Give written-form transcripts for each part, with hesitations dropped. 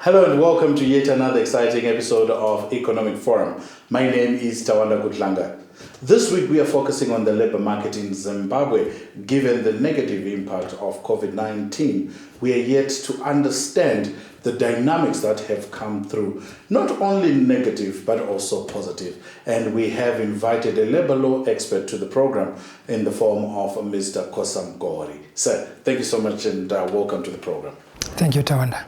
Hello and welcome to yet another exciting episode of Economic Forum. My name is Tawanda Kutlanga. This week we are focusing on the labor market in Zimbabwe. Given the negative impact of COVID-19, we are yet to understand the dynamics that have come through, not only negative but also positive. And we have invited a labor law expert to the program in the form of Mr. COSAM GOHORI. Sir, thank you so much and welcome to the program. Thank you, Tawanda.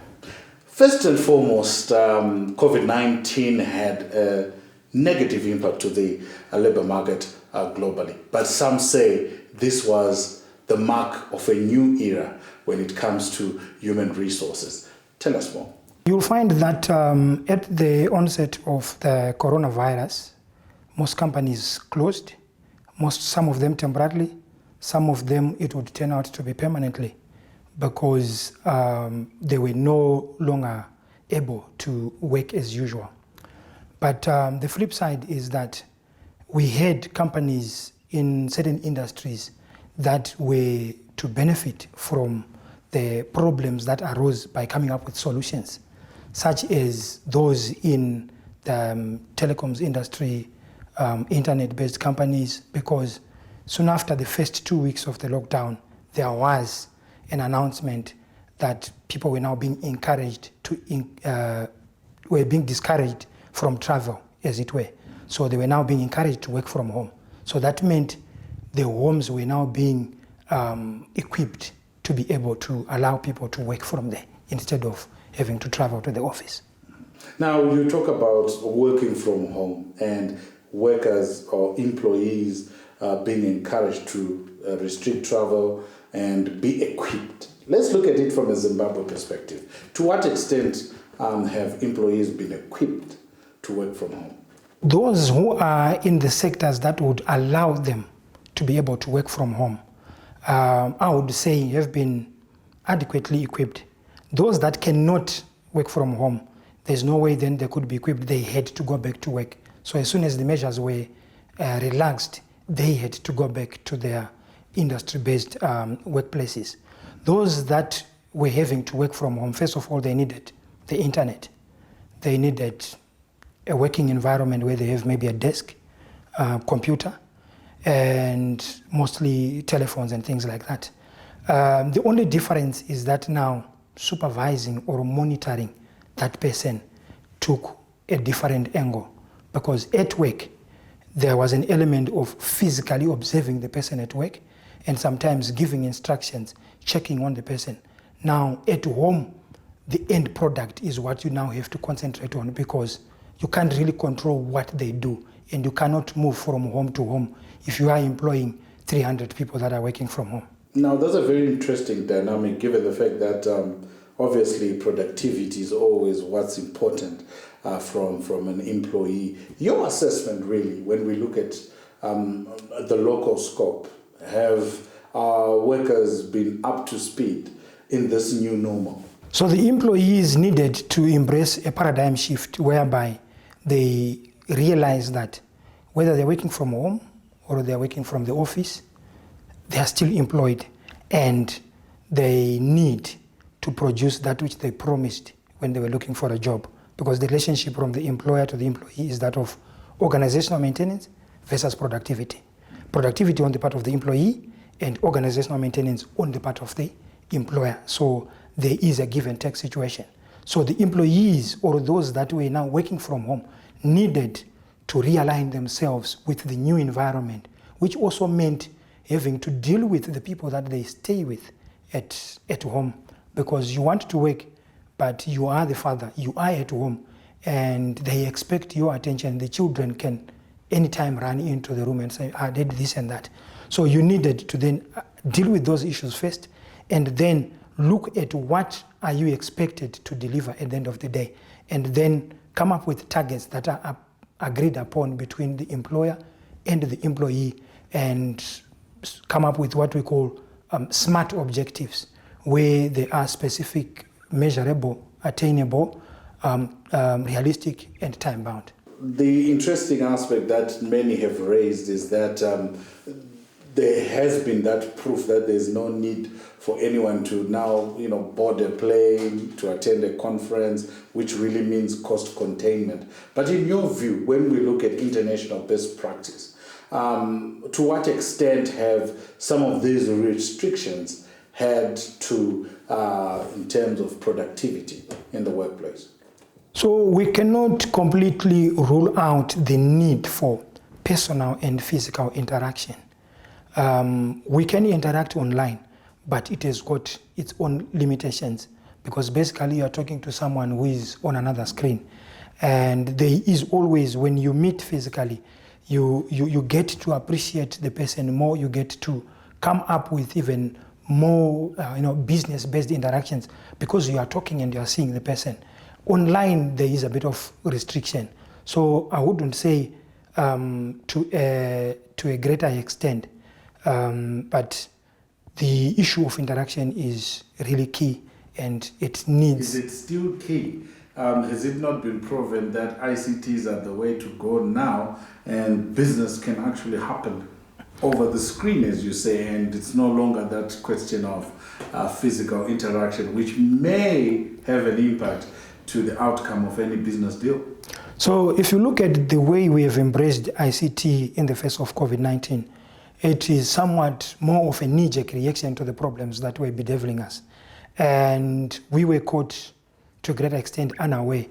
First and foremost, COVID-19 had a negative impact to the labor market globally. But some say this was the mark of a new era when it comes to human resources. Tell us more. You'll find that at the onset of the coronavirus, most companies closed, some of them temporarily, some of them it would turn out to be permanently, because they were no longer able to work as usual. But the flip side is that we had companies in certain industries that were to benefit from the problems that arose by coming up with solutions, such as those in the telecoms industry, internet-based companies, because soon after the first 2 weeks of the lockdown, there was an announcement that people were now being encouraged were being discouraged from travel, as it were. So they were now being encouraged to work from home. So that meant the homes were now being equipped to be able to allow people to work from there instead of having to travel to the office. Now, you talk about working from home and workers or employees being encouraged to restrict travel and be equipped. Let's look at it from a Zimbabwe perspective. To what extent have employees been equipped to work from home? Those who are in the sectors that would allow them to be able to work from home, I would say have been adequately equipped. Those that cannot work from home, there's no way then they could be equipped. They had to go back to work. So as soon as the measures were relaxed, they had to go back to their industry-based workplaces. Those that were having to work from home, first of all, they needed the internet. They needed a working environment where they have maybe a desk, computer, and mostly telephones and things like that. The only difference is that now supervising or monitoring that person took a different angle, because at work, there was an element of physically observing the person at work and sometimes giving instructions, checking on the person. Now, at home, the end product is what you now have to concentrate on, because you can't really control what they do, and you cannot move from home to home if you are employing 300 people that are working from home. Now, that's a very interesting dynamic, given the fact that obviously productivity is always what's important from an employee. Your assessment, really, when we look at the local scope, have our workers been up to speed in this new normal? So the employees needed to embrace a paradigm shift whereby they realize that whether they're working from home or they're working from the office, they are still employed, and they need to produce that which they promised when they were looking for a job, because the relationship from the employer to the employee is that of organizational maintenance versus productivity. Productivity on the part of the employee and organizational maintenance on the part of the employer. So there is a give and take situation. So the employees, or those that were now working from home, needed to realign themselves with the new environment, which also meant having to deal with the people that they stay with at home, because you want to work, but you are the father, you are at home, and they expect your attention. The children can anytime run into the room and say, I did this and that. So you needed to then deal with those issues first, and then look at what are you expected to deliver at the end of the day, and then come up with targets that are agreed upon between the employer and the employee, and come up with what we call SMART objectives, where they are specific, measurable, attainable, realistic, and time-bound. The interesting aspect that many have raised is that there has been that proof that there's no need for anyone to now, board a plane to attend a conference, which really means cost containment. But in your view, when we look at international best practice, to what extent have some of these restrictions had to, in terms of productivity in the workplace? So we cannot completely rule out the need for personal and physical interaction. We can interact online, but it has got its own limitations, because basically you are talking to someone who is on another screen. And there is always, when you meet physically, you get to appreciate the person more, you get to come up with even more business-based interactions, because you are talking and you are seeing the person. Online, there is a bit of restriction. So I wouldn't say to a greater extent, but the issue of interaction is really key, and it needs... Is it still key? Has it not been proven that ICTs are the way to go now, and business can actually happen over the screen, as you say, and it's no longer that question of physical interaction, which may have an impact to the outcome of any business deal? So if you look at the way we have embraced ICT in the face of COVID-19, it is somewhat more of a knee-jerk reaction to the problems that were bedeviling us. And we were caught to a great extent unaware.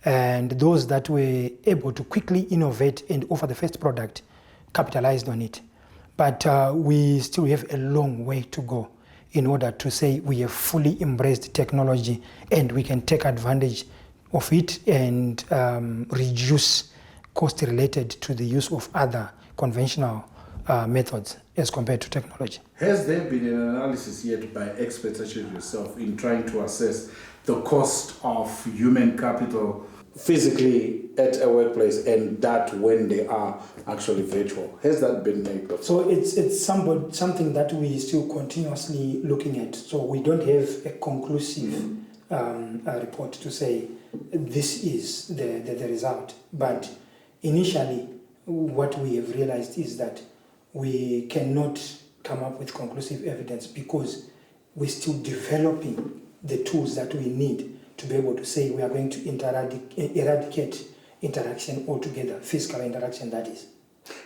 And those that were able to quickly innovate and offer the first product capitalized on it. But we still have a long way to go in order to say we have fully embraced technology and we can take advantage of it and reduce cost related to the use of other conventional methods as compared to technology. Has there been an analysis yet by experts such as yourself in trying to assess the cost of human capital physically at a workplace and that when they are actually virtual? Has that been made before? So it's something that we still continuously looking at. So we don't have a conclusive report to say this is the result. But initially, what we have realized is that we cannot come up with conclusive evidence because we're still developing the tools that we need to be able to say we are going to eradicate interaction altogether, physical interaction that is.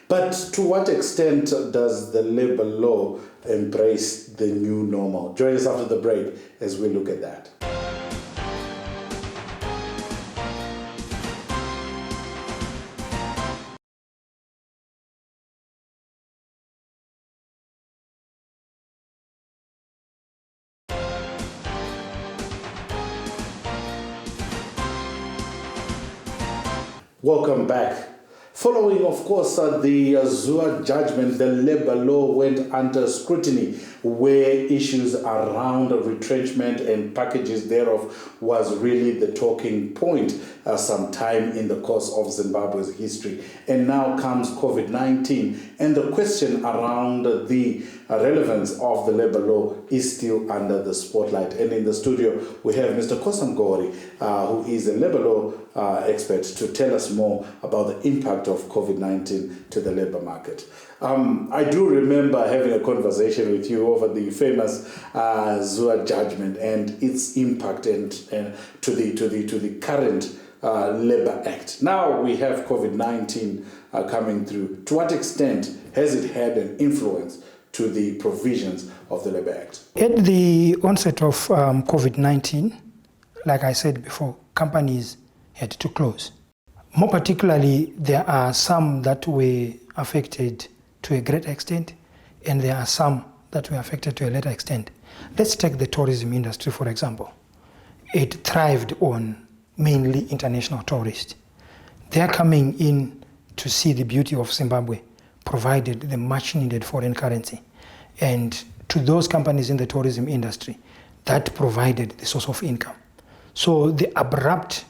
But to what extent does the labor law embrace the new normal? Join us after the break as we look at that. Welcome back. Following, of course, the Zua judgment, the labor law went under scrutiny, where issues around retrenchment and packages thereof was really the talking point sometime in the course of Zimbabwe's history. And now comes COVID-19, and the question around the relevance of the labor law is still under the spotlight. And in the studio, we have Mr. COSAM GOHORI, who is a labor law expert, to tell us more about the impact of COVID-19 to the labor market. I do remember having a conversation with you over the famous Zua judgment and its impact and to the current Labor Act. Now we have COVID-19 coming through. To what extent has it had an influence to the provisions of the Labor Act? At the onset of COVID-19, like I said before, companies had to close. More particularly, there are some that were affected to a great extent, and there are some that were affected to a lesser extent. Let's take the tourism industry, for example. It thrived on mainly international tourists. They are coming in to see the beauty of Zimbabwe, provided the much needed foreign currency. And to those companies in the tourism industry, that provided the source of income. So the abrupt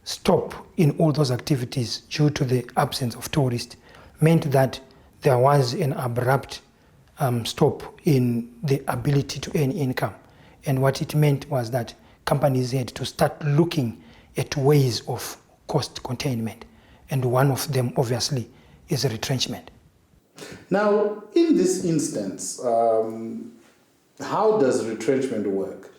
stop in all those activities due to the absence of tourists meant that there was an abrupt stop in the ability to earn income. And what it meant was that companies had to start looking at ways of cost containment. And one of them, obviously, is retrenchment. Now, in this instance, how does retrenchment work?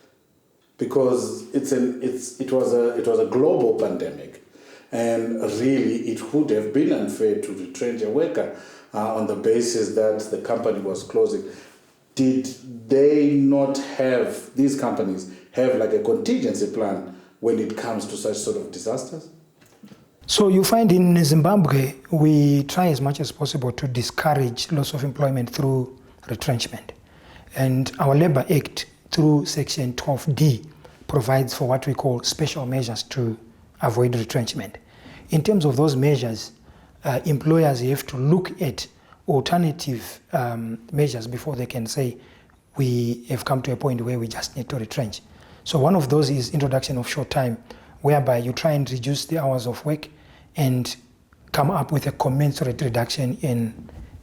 Because it was a global pandemic, and really it would have been unfair to retrench a worker on the basis that the company was closing. Did these companies have like a contingency plan when it comes to such sort of disasters? So you find in Zimbabwe, we try as much as possible to discourage loss of employment through retrenchment. And our Labour Act, through Section 12D, provides for what we call special measures to avoid retrenchment. In terms of those measures, employers have to look at alternative measures before they can say, we have come to a point where we just need to retrench. So one of those is introduction of short time, whereby you try and reduce the hours of work and come up with a commensurate reduction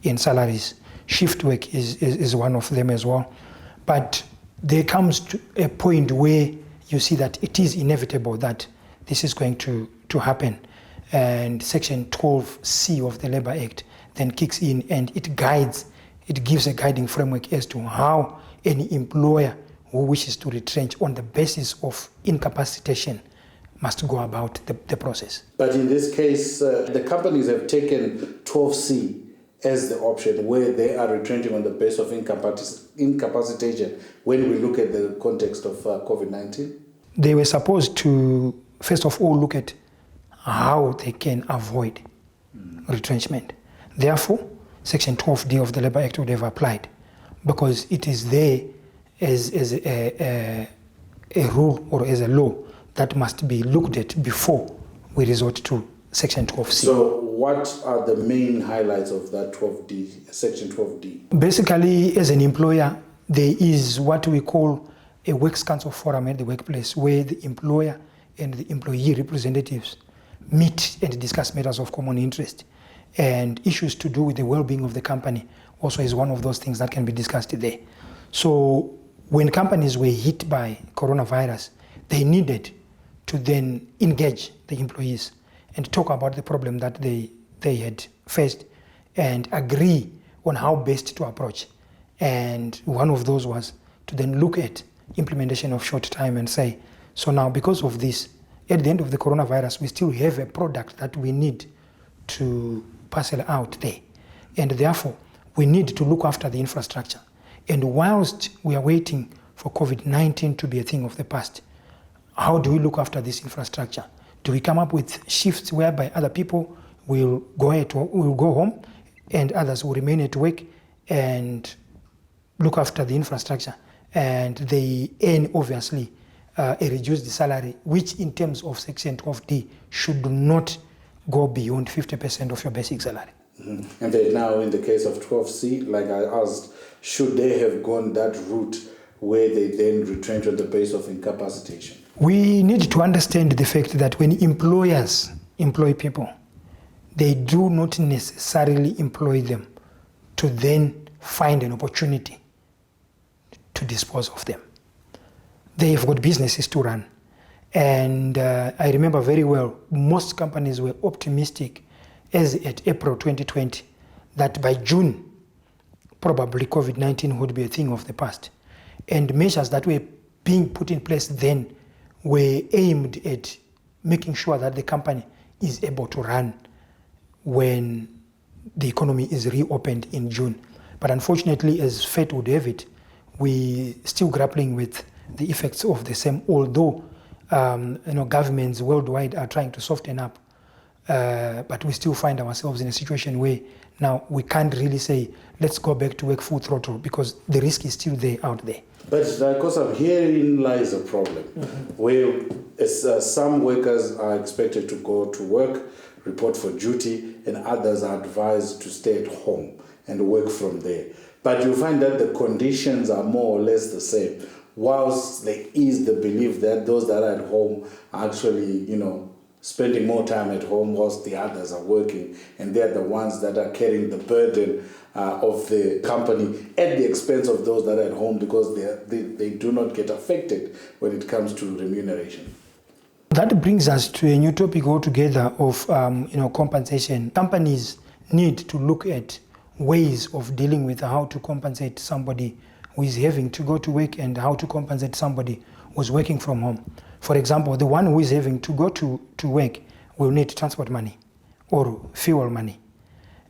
in salaries. Shift work is one of them as well. But there comes to a point where you see that it is inevitable that this is going to happen. And Section 12C of the Labour Act then kicks in, and it gives a guiding framework as to how any employer who wishes to retrench on the basis of incapacitation must go about the process. But in this case, the companies have taken 12C as the option where they are retrenching on the basis of incapacitation when we look at the context of COVID-19? They were supposed to, first of all, look at how they can avoid retrenchment. Therefore, Section 12D of the Labour Act would have applied, because it is there as a rule or as a law that must be looked at before we resort to Section 12C. So what are the main highlights of that 12D, Section 12D? Basically, as an employer, there is what we call a Works Council forum at the workplace, where the employer and the employee representatives meet and discuss matters of common interest. And issues to do with the well-being of the company also is one of those things that can be discussed there. So when companies were hit by coronavirus, they needed to then engage the employees and talk about the problem that they had faced and agree on how best to approach. And one of those was to then look at implementation of short time and say, so now because of this, at the end of the coronavirus, we still have a product that we need to parcel out there. And therefore, we need to look after the infrastructure. And whilst we are waiting for COVID-19 to be a thing of the past, how do we look after this infrastructure? Do we come up with shifts whereby other people will go home and others will remain at work and look after the infrastructure? And they earn, obviously, a reduced salary, which in terms of Section 12D should not go beyond 50% of your basic salary. Mm-hmm. And then now in the case of 12C, like I asked, should they have gone that route where they then retrench on the basis of incapacitation? We need to understand the fact that when employers employ people, they do not necessarily employ them to then find an opportunity to dispose of them. They have got businesses to run. And I remember very well, most companies were optimistic as at April 2020 that by June, probably COVID-19 would be a thing of the past. And measures that were being put in place then were aimed at making sure that the company is able to run when the economy is reopened in June. But unfortunately, as fate would have it, we're still grappling with the effects of the same, although governments worldwide are trying to soften up. But we still find ourselves in a situation where now we can't really say, let's go back to work full throttle, because the risk is still there out there. But COSAM, herein lies a problem, where some workers are expected to go to work, report for duty, and others are advised to stay at home and work from there. But you find that the conditions are more or less the same, whilst there is the belief that those that are at home are actually, spending more time at home whilst the others are working, and they're the ones that are carrying the burden of the company at the expense of those that are at home, because they do not get affected when it comes to remuneration. That brings us to a new topic altogether of compensation. Companies need to look at ways of dealing with how to compensate somebody who is having to go to work and how to compensate somebody who's working from home. For example, the one who is having to go to work will need transport money or fuel money.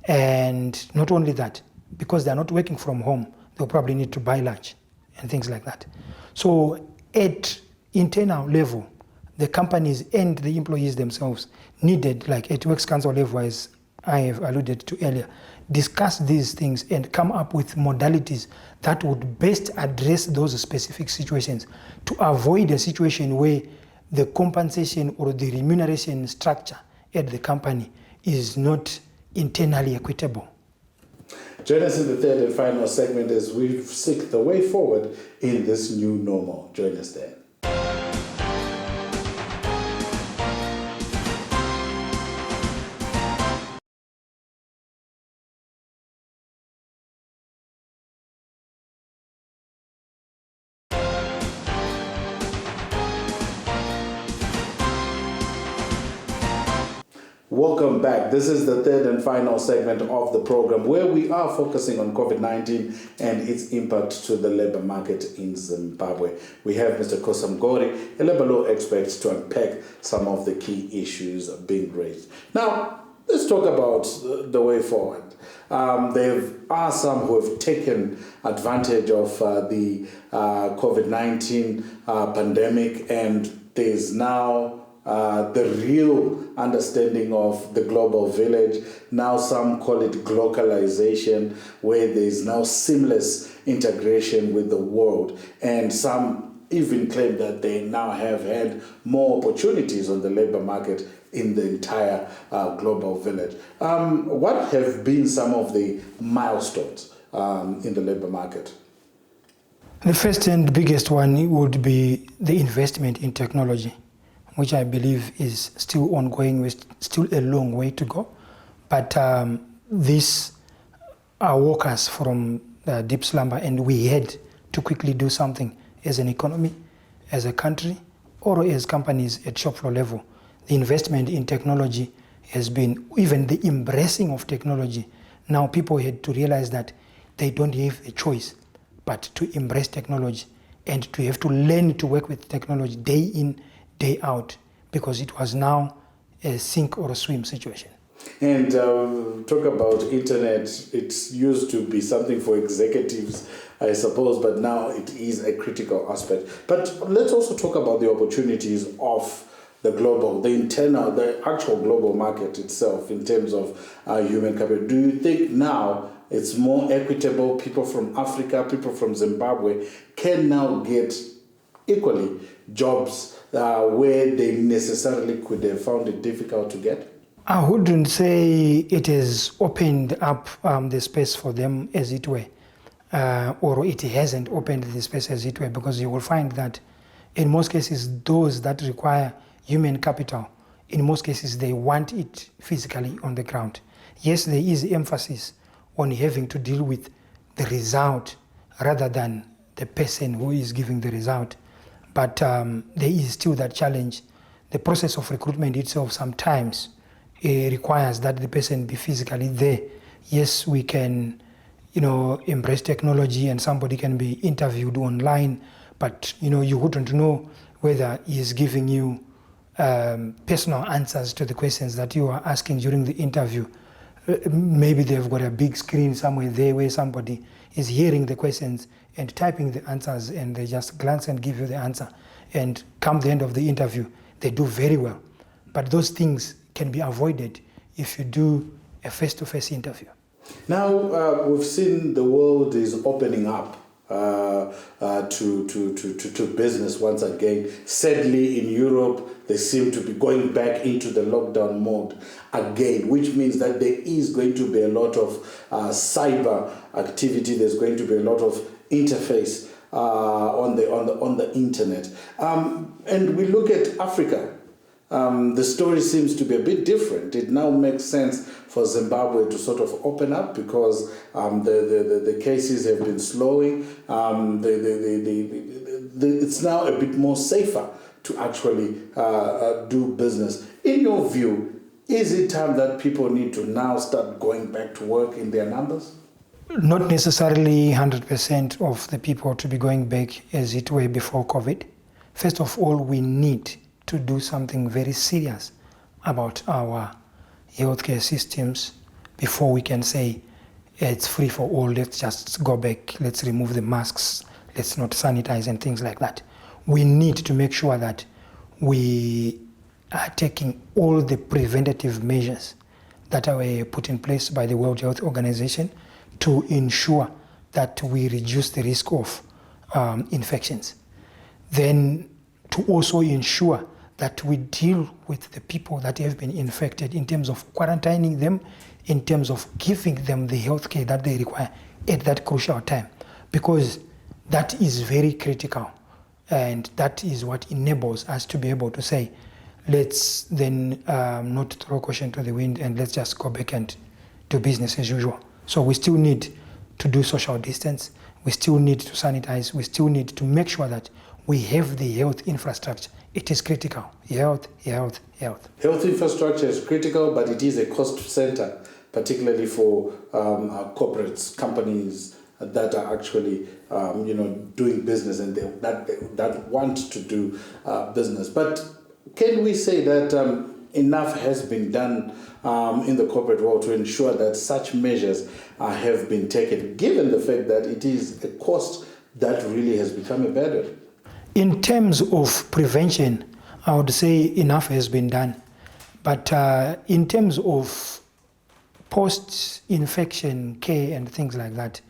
And not only that, because they're not working from home, they'll probably need to buy lunch and things like that. So at internal level, the companies and the employees themselves needed, like at Works Council level, as I have alluded to earlier, discuss these things and come up with modalities that would best address those specific situations to avoid a situation where the compensation or the remuneration structure at the company is not internally equitable. Join us in the third and final segment as we seek the way forward in this new normal. Join us there. Welcome back. This is the third and final segment of the program where we are focusing on COVID-19 and its impact to the labor market in Zimbabwe. We have Mr. COSAM GOHORI, a labor law expert, to unpack some of the key issues being raised. Now, let's talk about the way forward. There are some who have taken advantage of the COVID-19 pandemic, and there's now the real understanding of the global village. Now some call it globalization, where there is now seamless integration with the world. And some even claim that they now have had more opportunities on the labor market in the entire global village. What have been some of the milestones in the labor market? The first and biggest one would be the investment in technology, which I believe is still ongoing, with still a long way to go. But this woke us from deep slumber, and we had to quickly do something as an economy, as a country, or as companies at shop floor level. The investment in technology has been, even the embracing of technology. Now people had to realize that they don't have a choice but to embrace technology and to have to learn to work with technology day in, day out, because it was now a sink or a swim situation. And talk about internet. It used to be something for executives, I suppose, but now it is a critical aspect. But let's also talk about the opportunities of the actual global market itself in terms of human capital. Do you think now it's more equitable? People from Africa, people from Zimbabwe can now get equally jobs where they necessarily could have found it difficult to get? I wouldn't say it has opened up the space for them as it were, or it hasn't opened the space as it were, because you will find that in most cases, those that require human capital, in most cases, they want it physically on the ground. Yes, there is emphasis on having to deal with the result rather than the person who is giving the result. But there is still that challenge. The process of recruitment itself sometimes requires that the person be physically there. Yes, we can, embrace technology and somebody can be interviewed online, but you wouldn't know whether he is giving you personal answers to the questions that you are asking during the interview. Maybe they've got a big screen somewhere there where somebody is hearing the questions and typing the answers, and they just glance and give you the answer. And come the end of the interview, they do very well. But those things can be avoided if you do a face-to-face interview. Now we've seen the world is opening up to business once again. Sadly, in Europe, they seem to be going back into the lockdown mode again, which means that there is going to be a lot of cyber activity. There's going to be a lot of interface on the internet. And we look at Africa. The story seems to be a bit different. It now makes sense for Zimbabwe to sort of open up because the cases have been slowing. It's now a bit more safer to actually do business. In your view, Is it time that people need to now start going back to work in their numbers? Not necessarily 100% of the people to be going back as it were before COVID. First of all, we need to do something very serious about our healthcare systems before we can say it's free for all, let's just go back, let's remove the masks, let's not sanitize and things like that. We need to make sure that we are taking all the preventative measures that were put in place by the World Health Organization to ensure that we reduce the risk of infections. Then to also ensure that we deal with the people that have been infected in terms of quarantining them, in terms of giving them the health care that they require at that crucial time, because that is very critical, and that is what enables us to be able to say, let's then not throw caution to the wind and let's just go back and do business as usual. So we still need to do social distance, we still need to sanitize, we still need to make sure that we have the health infrastructure. It is critical. Health. Health infrastructure is critical, but it is a cost center, particularly for corporates, companies that are actually doing business and that want to do business. But can we say that enough has been done in the corporate world to ensure that such measures have been taken, given the fact that it is a cost that really has become a burden? In terms of prevention, I would say enough has been done. But in terms of post-infection care and things like that,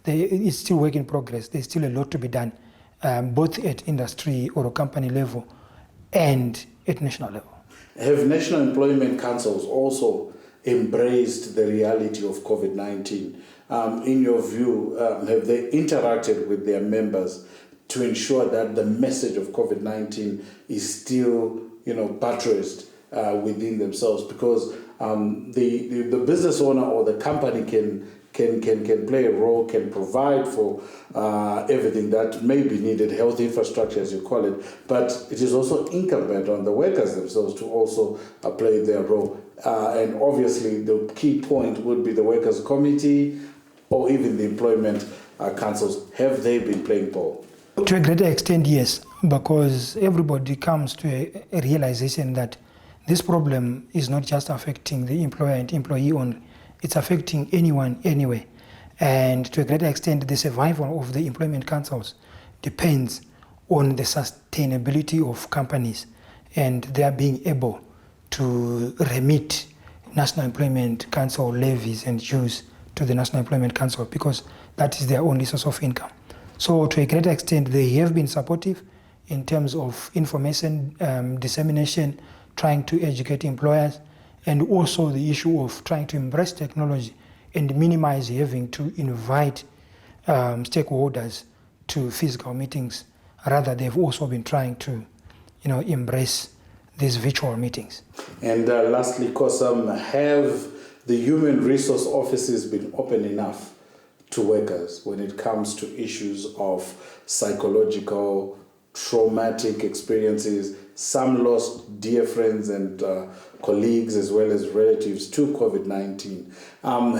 it's still work in progress. There's still a lot to be done, both at industry or company level and at national level. Have national employment councils also embraced the reality of COVID-19? In your view, have they interacted with their members to ensure that the message of COVID-19 is still, buttressed within themselves? Because the business owner or the company can play a role, can provide for everything that may be needed, health infrastructure as you call it, but it is also incumbent on the workers themselves to also play their role. And obviously the key point would be the workers' committee or even the employment councils. Have they been playing ball? To a greater extent, yes, because everybody comes to a realization that this problem is not just affecting the employer and employee only, it's affecting anyone, anyway. And to a greater extent, the survival of the employment councils depends on the sustainability of companies and their being able to remit National Employment Council levies and dues to the National Employment Council, because that is their only source of income. So to a great extent, they have been supportive in terms of information dissemination, trying to educate employers, and also the issue of trying to embrace technology and minimize having to invite stakeholders to physical meetings. Rather, they've also been trying to, embrace these virtual meetings. And lastly, COSAM, have the human resource offices been open enough to workers when it comes to issues of psychological, traumatic experiences? Some lost dear friends and colleagues as well as relatives to COVID-19.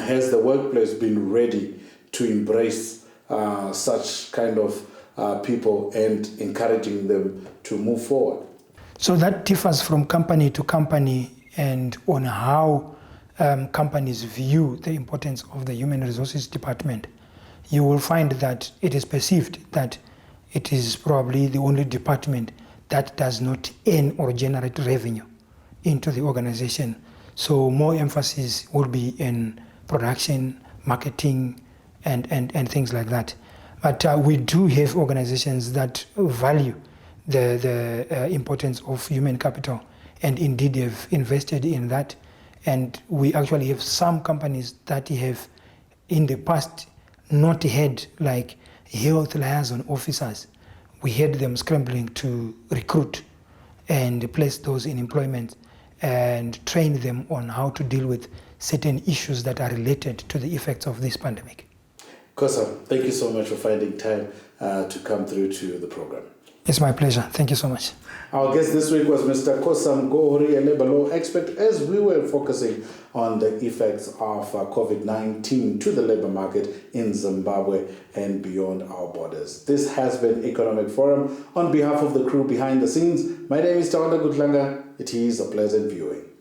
Has the workplace been ready to embrace such kind of people and encouraging them to move forward? So that differs from company to company and on how companies view the importance of the human resources department. You will find that it is perceived that it is probably the only department that does not earn or generate revenue into the organization. So more emphasis will be in production, marketing, and things like that. But we do have organizations that value the importance of human capital, and indeed have invested in that. And we actually have some companies that have in the past not had like health liaison officers. We had them scrambling to recruit and place those in employment and train them on how to deal with certain issues that are related to the effects of this pandemic. COSAM, thank you so much for finding time to come through to the program. It's my pleasure. Thank you so much. Our guest this week was Mr. COSAM GOHORI, a labor law expert, as we were focusing on the effects of COVID-19 to the labor market in Zimbabwe and beyond our borders. This has been Economic Forum. On behalf of the crew behind the scenes, my name is Tawanda Gutlanga. It is a pleasant viewing.